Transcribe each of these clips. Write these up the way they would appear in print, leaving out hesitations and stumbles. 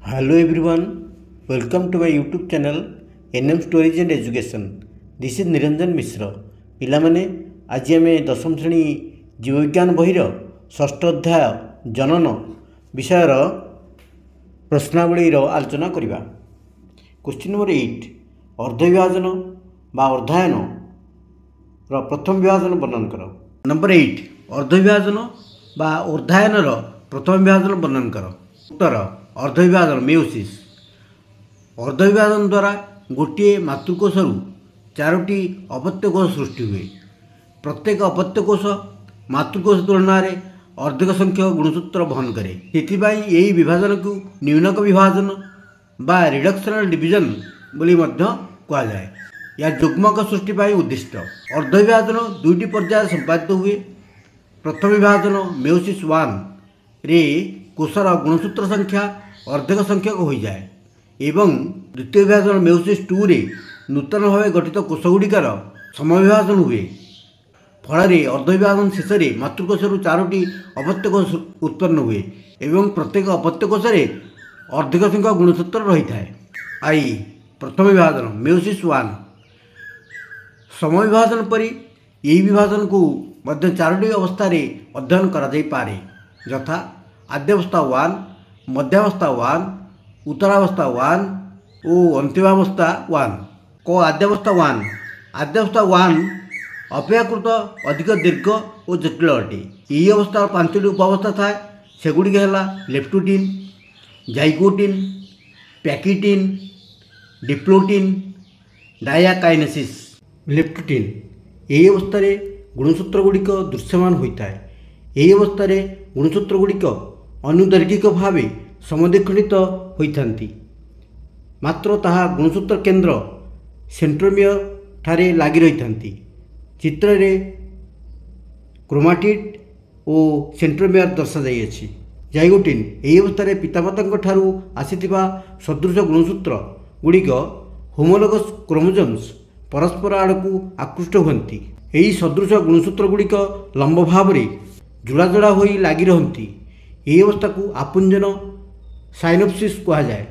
Hello everyone, welcome to my YouTube channel NM Stories and Education. This is Niranjan Mishra. ପିଲାମାନେ ଆଜି ଆମେ ଦଶମ ଶ୍ରେଣୀ ଜୀବବିଜ୍ଞାନ ବହିର ଷଷ୍ଠ ଅଧ୍ୟାୟ ଜନନ ବିଷୟର ପ୍ରଶ୍ନାବଳୀର ଆଲୋଚନା କରିବା। କ୍ୱେଶ୍ଚିନ୍ ନମ୍ବର 8 ଅର୍ଦ୍ଧବିଭାଜନ ବା ଅର୍ଦ୍ଧାୟନର ପ୍ରଥମ ବିଭାଜନ ବର୍ଣ୍ଣନ କର। ନମ୍ବର 8 ଅର୍ଦ୍ଧବିଭାଜନ ବା ଅର୍ଦ୍ଧାୟନର ପ୍ରଥମ ବିଭାଜନ ବର୍ଣ୍ଣନ କର। ଉତ୍ତର ଅର୍ଦ୍ଧବିଭାଜନ ମିଓସିସ୍। ଅର୍ଦ୍ଧବିଭାଜନ ଦ୍ୱାରା ଗୋଟିଏ ମାତୃକୋଷରୁ ଚାରୋଟି ଅପତ୍ୟକୋଷ ସୃଷ୍ଟି ହୁଏ। ପ୍ରତ୍ୟେକ ଅପତ୍ୟକୋଷ ମାତୃକୋଷ ତୁଳନାରେ ଅଧିକ ସଂଖ୍ୟକ ଗୁଣସୂତ୍ର ବହନ କରେ। ସେଥିପାଇଁ ଏହି ବିଭାଜନକୁ ନ୍ୟୁନକ ବିଭାଜନ ବା ରିଡକ୍ସନାଲ ଡିଭିଜନ ବୋଲି ମଧ୍ୟ କୁହାଯାଏ। ଏହା ଯୁଗ୍ମକ ସୃଷ୍ଟି ପାଇଁ ଉଦ୍ଦିଷ୍ଟ। ଅର୍ଦ୍ଧବିଭାଜନ ଦୁଇଟି ପର୍ଯ୍ୟାୟରେ ସମ୍ପାଦିତ ହୁଏ। ପ୍ରଥମ ବିଭାଜନ ମିଓସିସ୍ 1ରେ କୋଷର ଗୁଣସୂତ୍ର ସଂଖ୍ୟା ଅର୍ଦ୍ଧକ ସଂଖ୍ୟକ ହୋଇଯାଏ ଏବଂ ଦ୍ୱିତୀୟ ବିଭାଜନ ମିଓସିସ୍ 2ରେ ନୂତନ ଭାବେ ଗଠିତ କୋଷଗୁଡ଼ିକର ସମବିଭାଜନ ହୁଏ। ଫଳରେ ଅର୍ଦ୍ଧବିଭାଜନ ଶେଷରେ ମାତୃକୋଷରୁ ଚାରୋଟି ଅପତ୍ୟକୋଷ ଉତ୍ପନ୍ନ ହୁଏ ଏବଂ ପ୍ରତ୍ୟେକ ଅପତ୍ୟକୋଷରେ ଅଧିକ ସଂଖ୍ୟକ ଗୁଣସୂତ୍ର ରହିଥାଏ। ପ୍ରଥମ ବିଭାଜନ ମିଓସିସ୍ 1 ସମବିଭାଜନ ପରି ଏହି ବିଭାଜନକୁ ମଧ୍ୟ ଚାରୋଟି ଅବସ୍ଥାରେ ଅଧ୍ୟୟନ କରାଯାଇପାରେ, ଯଥା ଆଦ୍ୟାବସ୍ଥା 1, ମଧ୍ୟାବସ୍ଥା 1, ଉତ୍ତରାବସ୍ଥା 1 ଓ ଅନ୍ତିମାବସ୍ଥା 1। ଆଦ୍ୟାବସ୍ଥା 1 ଆଦ୍ୟାବସ୍ଥା 1 ଅପେକ୍ଷାକୃତ ଅଧିକ ଦୀର୍ଘ ଓ ଜଟିଳ ଅଟେ। ଏହି ଅବସ୍ଥାର 5ଟି ଉପାବସ୍ଥା ଥାଏ। ସେଗୁଡ଼ିକ ହେଲା ଲେପ୍ଟୋଟିନ୍, ଜାଇଗୋଟିନ୍, ପ୍ୟାକିଟିନ୍, ଡିପ୍ଲୋଟିନ୍, ଡାୟାକାଇନେସିସ୍। ଲେପ୍ଟୋଟିନ୍ ଏହି ଅବସ୍ଥାରେ ଗୁଣସୂତ୍ର ଗୁଡ଼ିକ ଦୃଶ୍ୟମାନ ହୋଇଥାଏ। ଏହି ଅବସ୍ଥାରେ ଗୁଣସୂତ୍ର ଗୁଡ଼ିକ ଅନୁଦୈର୍ଘିକ ଭାବେ ସମଦ୍ୱିଖଣ୍ଡିତ ହୋଇଥାନ୍ତି, ମାତ୍ର ତାହା ଗୁଣସୂତ୍ର କେନ୍ଦ୍ର ସେଣ୍ଟ୍ରୋମିୟର ଠାରେ ଲାଗି ରହିଥାନ୍ତି। ଚିତ୍ରରେ କ୍ରୋମାଟିଡ୍ ଓ ସେଣ୍ଟ୍ରୋମିୟର ଦର୍ଶାଯାଇଅଛି। ଜାଇଗୋଟିନ୍ ଏହି ଅବସ୍ଥାରେ ପିତାମାତାଙ୍କ ଠାରୁ ଆସିଥିବା ସଦୃଶ ଗୁଣସୂତ୍ର ଗୁଡ଼ିକ ହୋମୋଲୋଗସ୍ କ୍ରୋମୋଜୋମ୍ସ ପରସ୍ପର ଆଡ଼କୁ ଆକୃଷ୍ଟ ହୁଅନ୍ତି। ଏହି ସଦୃଶ ଗୁଣସୂତ୍ର ଗୁଡ଼ିକ ଲମ୍ବ ଭାବରେ ଯୋଡ଼ା ଯୋଡ଼ା ହୋଇ ଲାଗି ରହନ୍ତି। ଏହି ଅବସ୍ଥାକୁ ଆପୁଞ୍ଜନ ସାଇନୋପସିସ୍ କୁହାଯାଏ।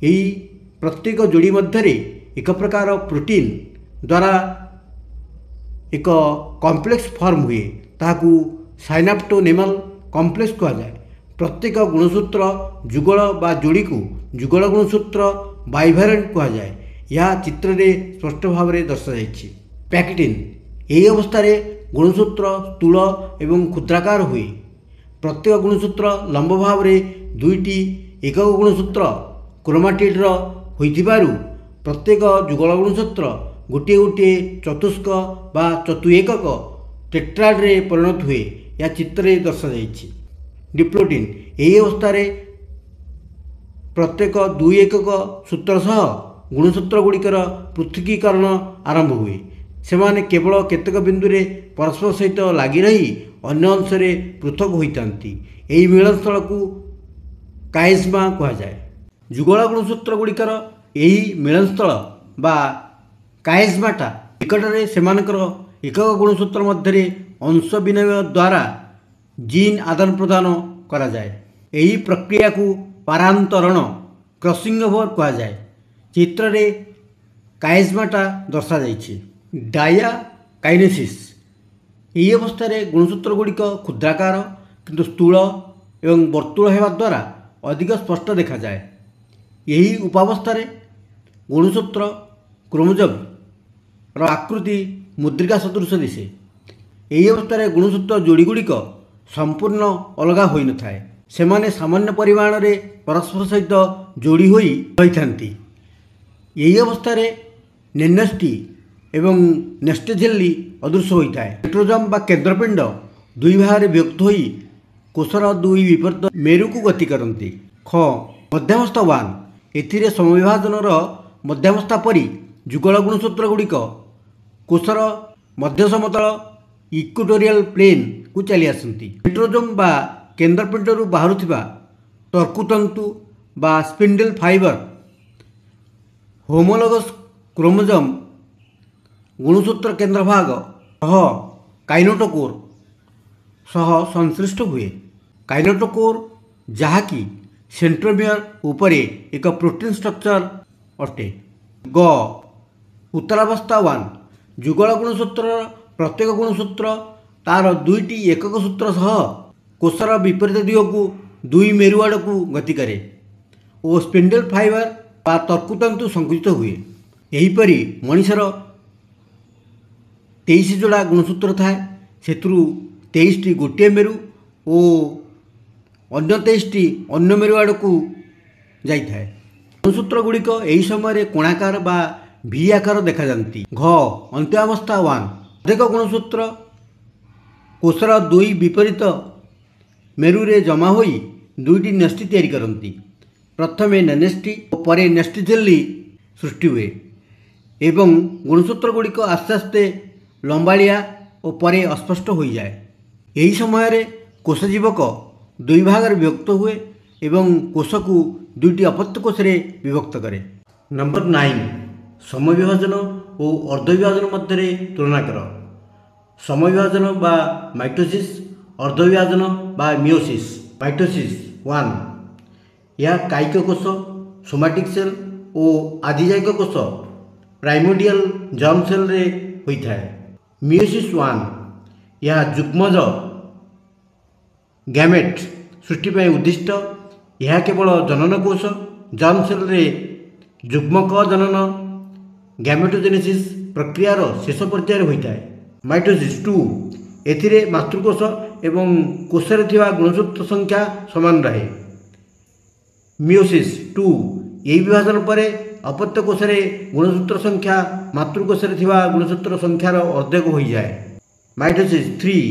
ଏହି ପ୍ରତ୍ୟେକ ଯୋଡ଼ି ମଧ୍ୟରେ ଏକ ପ୍ରକାର ପ୍ରୋଟିନ୍ ଦ୍ୱାରା ଏକ କମ୍ପ୍ଲେକ୍ସ ଫର୍ମ ହୁଏ, ତାହାକୁ ସାଇନାପ୍ଟୋନେମାଲ କମ୍ପ୍ଲେକ୍ସ କୁହାଯାଏ। ପ୍ରତ୍ୟେକ ଗୁଣସୂତ୍ର ଯୁଗଳ ବା ଯୋଡ଼ିକୁ ଯୁଗଳ ଗୁଣସୂତ୍ର ବାଇଭାଲେଣ୍ଟ କୁହାଯାଏ। ଏହା ଚିତ୍ରରେ ସ୍ପଷ୍ଟ ଭାବରେ ଦର୍ଶାଯାଇଛି। ପ୍ୟାକିଟିନ୍ ଏହି ଅବସ୍ଥାରେ ଗୁଣସୂତ୍ର ସ୍ଥୂଳ ଏବଂ କ୍ଷୁଦ୍ରାକାର ହୁଏ। ପ୍ରତ୍ୟେକ ଗୁଣସୂତ୍ର ଲମ୍ବ ଭାବରେ ଦୁଇଟି ଏକକ ଗୁଣସୂତ୍ର କ୍ରୋମାଟିଡ୍ର ହୋଇଥିବାରୁ ପ୍ରତ୍ୟେକ ଯୁଗଳ ଗୁଣସୂତ୍ର ଗୋଟିଏ ଗୋଟିଏ ଚତୁଷ୍କ ବା ଚତୁଃଏକକ ଟେଟ୍ରାଡ୍ରେ ପରିଣତ ହୁଏ। ଏହା ଚିତ୍ରରେ ଦର୍ଶାଯାଇଛି। ଡିପ୍ଲୋଟିନ୍ ଏହି ଅବସ୍ଥାରେ ପ୍ରତ୍ୟେକ ଦୁଇ ଏକକ ସୂତ୍ର ସହ ଗୁଣସୂତ୍ର ଗୁଡ଼ିକର ପୃଥକୀକରଣ ଆରମ୍ଭ ହୁଏ। ସେମାନେ କେବଳ କେତେକ ବିନ୍ଦୁରେ ପରସ୍ପର ସହିତ ଲାଗି ରହି ଅନ୍ୟ ଅଂଶରେ ପୃଥକ ହୋଇଥାନ୍ତି। ଏହି ମିଳନସ୍ଥଳକୁ କାଇଜ୍ମା କୁହାଯାଏ। ଯୁଗଳ ଗୁଣସୂତ୍ର ଗୁଡ଼ିକର ଏହି ମିଳନସ୍ଥଳ ବା କାଇଜ୍ମାଟା ନିକଟରେ ସେମାନଙ୍କର ଏକକ ଗୁଣସୂତ୍ର ମଧ୍ୟରେ ଅଂଶ ବିନିମୟ ଦ୍ୱାରା ଜିନ୍ ଆଦାନ ପ୍ରଦାନ କରାଯାଏ। ଏହି ପ୍ରକ୍ରିୟାକୁ ପାରାନ୍ତରଣ କ୍ରସିଂ ଓଭର କୁହାଯାଏ। ଚିତ୍ରରେ କାଇଜ୍ମାଟା ଦର୍ଶାଯାଇଛି। ଡାୟାକାଇନେସିସ୍ ଏହି ଅବସ୍ଥାରେ ଗୁଣସୂତ୍ର ଗୁଡ଼ିକ କ୍ଷୁଦ୍ରାକାର କିନ୍ତୁ ସ୍ଥୂଳ ଏବଂ ବର୍ତ୍ତୁଳ ହେବା ଦ୍ୱାରା ଅଧିକ ସ୍ପଷ୍ଟ ଦେଖାଯାଏ। ଏହି ଉପାବସ୍ଥାରେ ଗୁଣସୂତ୍ର କ୍ରୋମୋଜୋମ୍ର ଆକୃତି ମୁଦ୍ରିକା ସଦୃଶ ଦିଶେ। ଏହି ଅବସ୍ଥାରେ ଗୁଣସୂତ୍ର ଯୋଡ଼ି ଗୁଡ଼ିକ ସମ୍ପୂର୍ଣ୍ଣ ଅଲଗା ହୋଇନଥାଏ। ସେମାନେ ସାମାନ୍ୟ ପରିମାଣରେ ପରସ୍ପର ସହିତ ଯୋଡ଼ି ହୋଇ ରହିଥାନ୍ତି। ଏହି ଅବସ୍ଥାରେ ନେଷ୍ଟେଜି ଏବଂ ନେଷ୍ଟେଜେଲି ଅଦୃଶ୍ୟ ହୋଇଥାଏ। ସେଣ୍ଟ୍ରୋଜୋମ୍ ବା କେନ୍ଦ୍ରପିଣ୍ଡ ଦୁଇ ଭାଗରେ ବିଭକ୍ତ ହୋଇ କୋଷର ଦୁଇ ବିପରୀତ ମେରୁକୁ ଗତି କରନ୍ତି। ମଧ୍ୟାବସ୍ଥା 1 ଏଥିରେ ସମବିଭାଜନର ମଧ୍ୟାବସ୍ଥା ପରି ଯୁଗଳ ଗୁଣସୂତ୍ର ଗୁଡ଼ିକ କୋଷର ମଧ୍ୟ ସମତଳ ଇକ୍ୱେଟୋରିଆଲ ପ୍ଲେନ୍କୁ ଚାଲି ଆସନ୍ତି। ସେଣ୍ଟ୍ରୋଜୋମ୍ ବା କେନ୍ଦ୍ରପିଣ୍ଡରୁ ବାହାରୁଥିବା ତର୍କୁତନ୍ତୁ ବା ସ୍ପିଣ୍ଡେଲ ଫାଇବର ହୋମୋଲୋଗସ୍ କ୍ରୋମୋଜୋମ୍ ଗୁଣସୂତ୍ର କେନ୍ଦ୍ରଭାଗ ସହ କାଇନେଟୋକୋର ସହ ସଂଶ୍ଳିଷ୍ଟ ହୁଏ। କାଇନେଟୋକୋର ଯାହାକି सेंट्रोमियर उपरे एक प्रोटीन स्ट्रक्चर अटे। ग उत्तरावस्था 1 जुगल गुणसूत्र प्रत्येक गुणसूत्र तार दुईटी एकक सूत्र सह कोषर विपरीत दिग को दुई मेरु आड़ को गति करे और स्पिंडल फाइबर बा तर्कुतंतु संकुचित हुए। यहीपरि मनिषर 23 जोड़ा गुणसूत्र थाए से 23टी गोटे मेरु और अन्य 23टी अन्य मेरु आड़ को जाए। गुणसूत्र गुड़िक यही समय कोणाकार बा भी आकार देखा जाती। घ अंत्यावस्था 1 अधिक गुणसूत्र कोषर दुई विपरीत मेरु रे जमा होई दुईटी नेस्टी तैयारी करती। प्रथमे नेस्टी और परे नेस्टी झिल्ली सृष्टि हुए एवं गुणसूत्र गुड़िक आस्ते आस्ते लंबाड़िया और परे अस्पष्ट हो जाए। यही समय कोषजीवक दुई भाग विभक्त हुए एवं कोष को दुईटी अपत्य कोष रे विभक्त करे। नंबर 9 समय विभाजन और अर्ध विभाजन मध्य तुलना कर। समय विभाजन बा माइटोसिस, अर्ध विभाजन बा मियोसिस। माइटोसिस 1 यह कायिक कोष सोमाटिक सेल और आदिजायिक कोष प्राइमोडियल जर्म सेल रे होता है। मियोसिस 1 यह जुग्मज गैमेट सृष्टि पर उद्दिष्ट। यह केवल जनन कोष जर्म सेल रे जुग्मक जनन गैमेटोजेनेसिस प्रक्रियार शेष पर्यायर होता है। माइटोसिस 2 एथिरे मातृकोष एवं कोषरे थिबा गुणसूत्र संख्या समान रहे। मियोसिस 2 यही विभाजन पर अपत्य कोषरे गुणसूत्र संख्या मातृकोषरे थिबा गुणसूत्र संख्यार अर्धेक हो जाए। माइटोसिस 3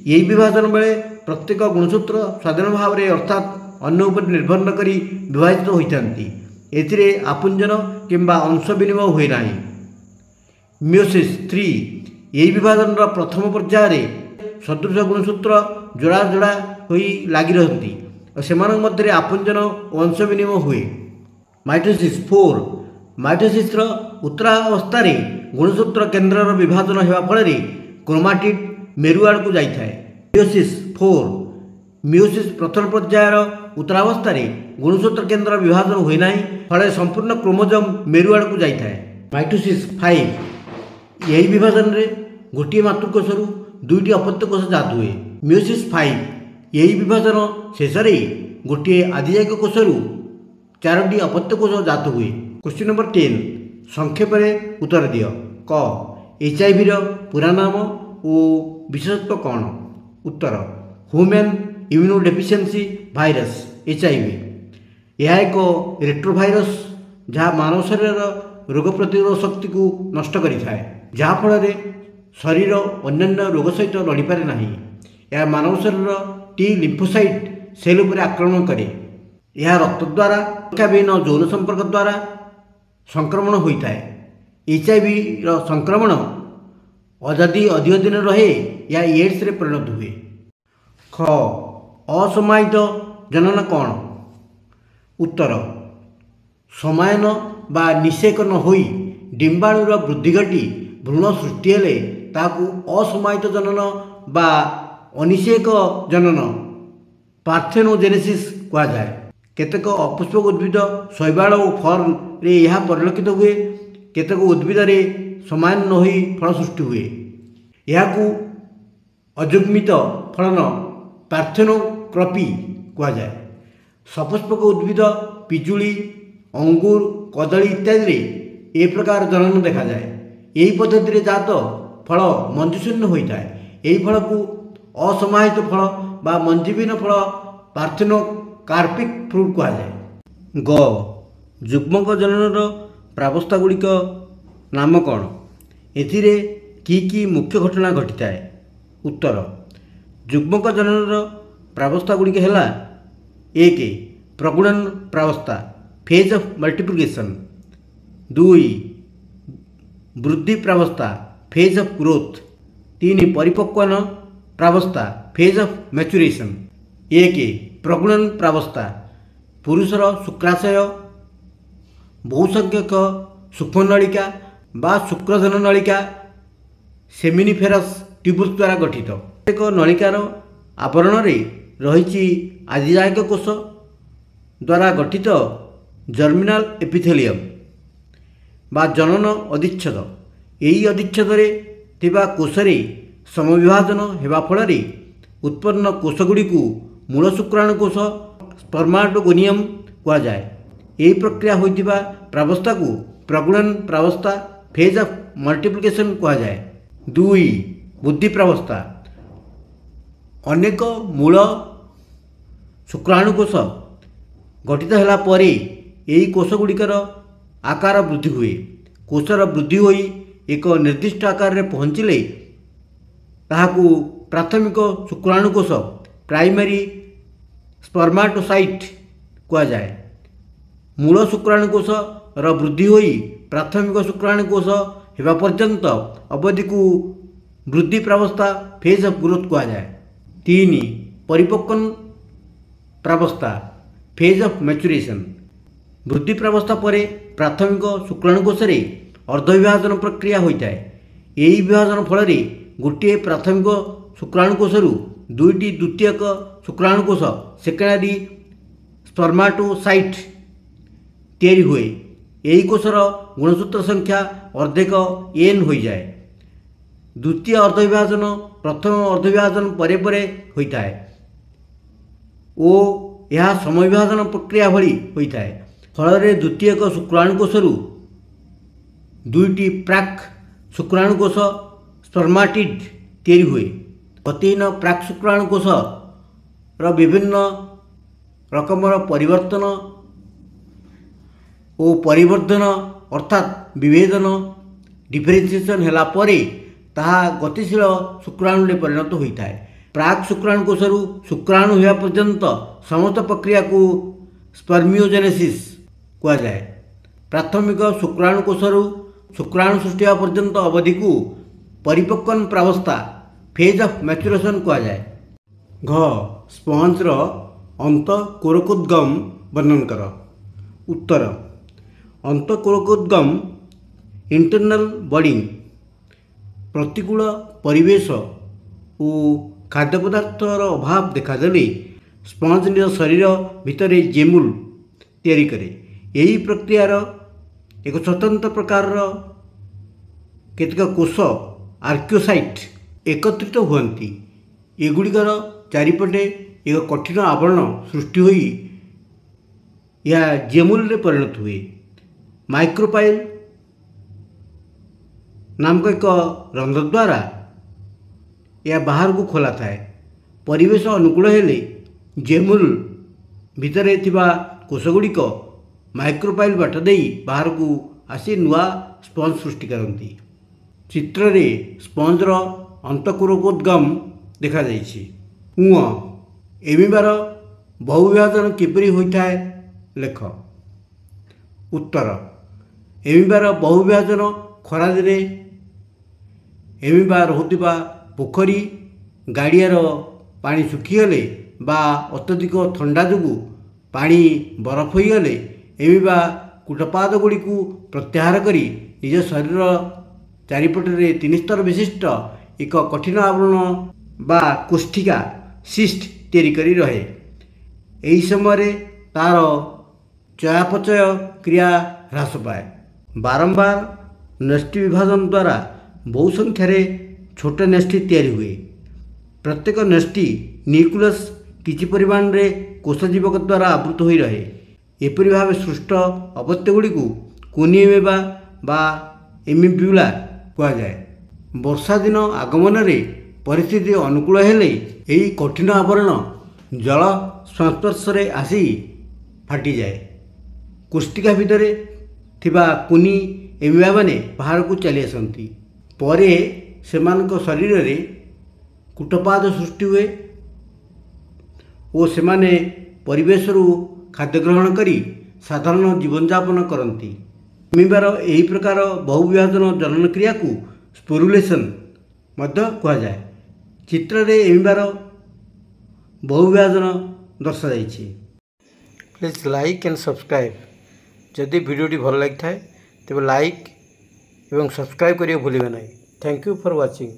यही विभाजन बेले प्रत्येक गुणसूत्र स्वाधीन भाव में अर्थात अन्य उपर निर्भर न करी विभाजित होती। एथिरे आपुंजन किंबा अंश विनिमय हुए ना। मियोसिस 3 यही विभाजन प्रथम पर्यायर सदृश गुणसूत्र जोड़ा जोड़ा हो लगी रहती और से मध्य आपुंजन और अंश विनिमय हुए। माइटोसिस 4 माइटोसिस उत्तरावस्था गुणसूत्र केन्द्र विभाजन होगा फल क्रोमाटिड मेरु आड़ को जाए। मियोसिस 4 मियोसिस प्रथम पर्यायर उत्तरावस्था गुणसूत्र केन्द्र विभाजन हुए ना फल संपूर्ण क्रोमोजोम मेरु आड़ को जाए। माइटोसिस 5 यही विभाजन रे गोटे मातृकोषरु दुईटी अपत्य कोष जात हुए। मियोसिस 5 यही विभाजन शेष गोटे आदिजायिक कोषरु 4टी अपत्य कोष जात हुए। क्वेश्चन नंबर 10 संक्षेप में उत्तर दियो। क HIV पूरा नाम और विशेषत्व कौन? उत्तर ह्यूमन इम्यूनोडेफिशिएंसी वायरस HIV। यह एक रेट्रोभाइरस जहाँ मानव शरीर रोग प्रतिरोध शक्ति को नष्ट करिଥାଏ, जहाँफल शरीर अन्य रोग सहित लड़ी पारे ना। यह मानव शरीर टी लिम्फोसाइट सेल उपर आक्रमण करे। यह रक्त द्वारा विहीन यौन संपर्क द्वारा संक्रमण होता है। HIV संक्रमण यदि अधिक दिन रहे या एड्स रे परिणत हुए। ख असमाहित जनन कौन? उत्तर समायन बा निषेक न होई डिम्बाणुर वृद्धि घटी भ्रूण सृष्टि हेले ताकू असमाहित जनन बा अनिषेक जनन पार्थेनोजेनेसिस कहा जाए। केतेक अपुष्पक उद्भिद शैवाल और फर्न रे यह परिलक्षित हुए। केतेक उद्भिद रे समान न होई फल सृष्टि हुए। यह अजुग्मित फलन पार्थेनोक्रपी कहा जाए। सपुष्पक उद्भिद पिजुली अंगूर कदली इत्यादि ए प्रकार जनन देखा जाए। यही पद्धति जात फल मंजुशून्य होता है। यही फल को असमाहित फल बा मंजीविहीन फल पार्थेनोकार्पिक फ्रूट कहा जाए। ग जुग्मक जनन प्रावस्था गुड़िक नाम कौन? एथिरे की मुख्य घटना घटी है? उत्तर जुग्मक जनन प्रावस्था गुड़िक है 1 प्रगुणन प्रावस्था फेज ऑफ मल्टीप्लिकेशन, 2 वृद्धि प्रावस्था फेज ऑफ ग्रोथ, 3 परिपक्वन प्रावस्था फेज ऑफ मैच्यूरेशन। 1 प्रगुणन प्रावस्था पुरुषर शुक्राशय बहुसंख्यक सूक्ष्मनलिका बा शुक्रजन नलिका सेमिनिफेरस ट्यूबुल्स द्वारा गठित। एक नलिकार आवरण रही आदिजायक कोष द्वारा गठित जर्मिनाल एपिथेलियम बा जनन अधिच्छेद। यही अधिच्छेद थिबा कोषरे समविभाजन हेबा फଳରେ उत्पन्न कोषगुड़ी को मूल शुक्राणु कोष स्पर्माटोगोनियम कहा जाए। यही प्रक्रिया होइतिबा प्रावस्था को प्रगुणन प्रावस्था फेज ऑफ मल्टीप्लिकेशन कहा जाए। 2 बुद्धि प्रावस्था अनेक मूल शुक्राणु कोष गठित होला परे यही कोषगुड़िकर आकार वृद्धि हुए। कोषर वृद्धि होई एक निर्दिष्ट आकार रे पहुँचले ताहाकू प्राथमिक शुक्राणु कोष प्राइमरी स्पर्माटोसाइट कहा जाए। मूल शुक्राणु कोष र वृद्धि होई प्राथमिक शुक्राणु कोष हेबा पर्यंत अवधि को वृद्धि प्रावस्था फेज ऑफ ग्रोथ कहा जाए। 3 परिपक्वन प्रावस्था फेज ऑफ मैच्यूरेशन। वृद्धि प्रावस्था परे प्राथमिक शुक्राणु कोष रे अर्धविभाजन प्रक्रिया होता है। यही विभाजन फल गोटे प्राथमिक शुक्राणु कोषरू 2टी द्वितीयक शुक्राणु कोष सेकेंडरी स्पर्माटोसाइट तैयारी हुए। यही कोषर गुणसूत्र संख्या अर्धेक n हो जाए। द्वितीय अर्धविभाजन प्रथम अर्धविभाजन परे परे होता है ओ यह समविभाजन प्रक्रिया भली होता है। फल द्वितीयक शुक्राणु कोषरू 2टी प्राक शुक्राणु कोष स्पर्माटिड तैयारी हुए। गतिहीन प्राक शुक्राणु कोष र विभिन्न रकमर परिवर्तन और परिवर्धन अर्थात विभेदन डिफरेन्सिएसन होला परे ताहा गतिशील शुक्राणु रे परिणत होता है। प्राक शुक्राणु कोषरू शुक्राणु होगा पर्यंत समस्त प्रक्रिया को स्पर्मियोजेनेसिस कहा जाए। प्राथमिक शुक्राणु कोषरू शुक्राणु सृष्टि होगा पर्यंत अवधि को परिपक्वन प्रावस्था फेज ऑफ मैच्यूरेशन कहा जाए। घ स्पंज रो अंतःकोरकोद्गम वर्णन कर। उत्तर अंतःकोरकोद्गम इंटरनल बॉडिंग प्रतिकूल परिवेश और खाद्य पदार्थर अभाव देखादेले स्पंज निज शरीर भितर जेमुल तैयारी करे। यही प्रक्रियार एक स्वतंत्र प्रकार केतक कोष आर्कियोसाइट एकत्रित हुअन्ति। एगुड़िकर चारिपटे एक कठिन आवरण सृष्टि होई यह जेमुल रे परिणत हुए। माइक्रोपाइल नामक एक रंध्र द्वारा यह बाहर को खोला थाए। परिवेश अनुकूल हेले जेमुल भितर थिबा कोषगुड़िक माइक्रोपाइल बाट देई बाहर को आसी नुआ स्पंज सृष्टि करती। चित्र रे स्पंजर अंतःकोरकोद्गम देखा जाइछि। एमिबार बहुविभाजन किपरि होता है लेख। उत्तर एमिबार बहुविभाजन खरा दिने एमिबार होतिबा पोखरी गाड़ियार पानी सुखीगले बा अत्यधिक ठंडा जोगु पानी बरफ होगले एमिबा कूटपाद गुड़ी को प्रत्याहार करी निज शरीर चारिपटे 3 स्तर विशिष्ट एक कठिन आवरण बा कोष्ठिका सिस्ट तैयारी करी रहे। यही समय तार चयापचय क्रिया ह्रास पाए। बारंबार नेष्टि विभाजन द्वारा बहु संख्यार छोट नेष्टि तैयारी हुए। प्रत्येक नेष्टि न्यूक्लियस किछि परिमाण रे कोषजीवक द्वारा आवृत हो रहे। एपरि भाव सृष्ट अपत्य गुड़ी को कोनिएमेबा बा एमिब्यूला कहा जाए। वर्षा दिन आगमन रे परिस्थिति अनुकूल हेले यही कठिन आवरण जल संस्पर्श रे आसी फाटी जाए। कोष्ठिका भितर थिबा कुनी एमिबा माने बाहर को चली आसती। परे सेमानक शरीर रे कूटपाद सृष्टि हुए और सेमाने परिवेश रु खाद्य ग्रहण करी साधारण जीवन यापन करती। एमिबार यही प्रकार बहुविभाजन जनन क्रिया को स्पोरुलेशन मध्य कहा जाए। चित्र रे एमिबार बहुविभाजन दर्शा जाइछि। Please like and subscribe. जदि वीडियोटी भल लगी थाए तेबे लाइक एवं सब्सक्राइब करियो भूलिबे नहीं। Thank you for watching.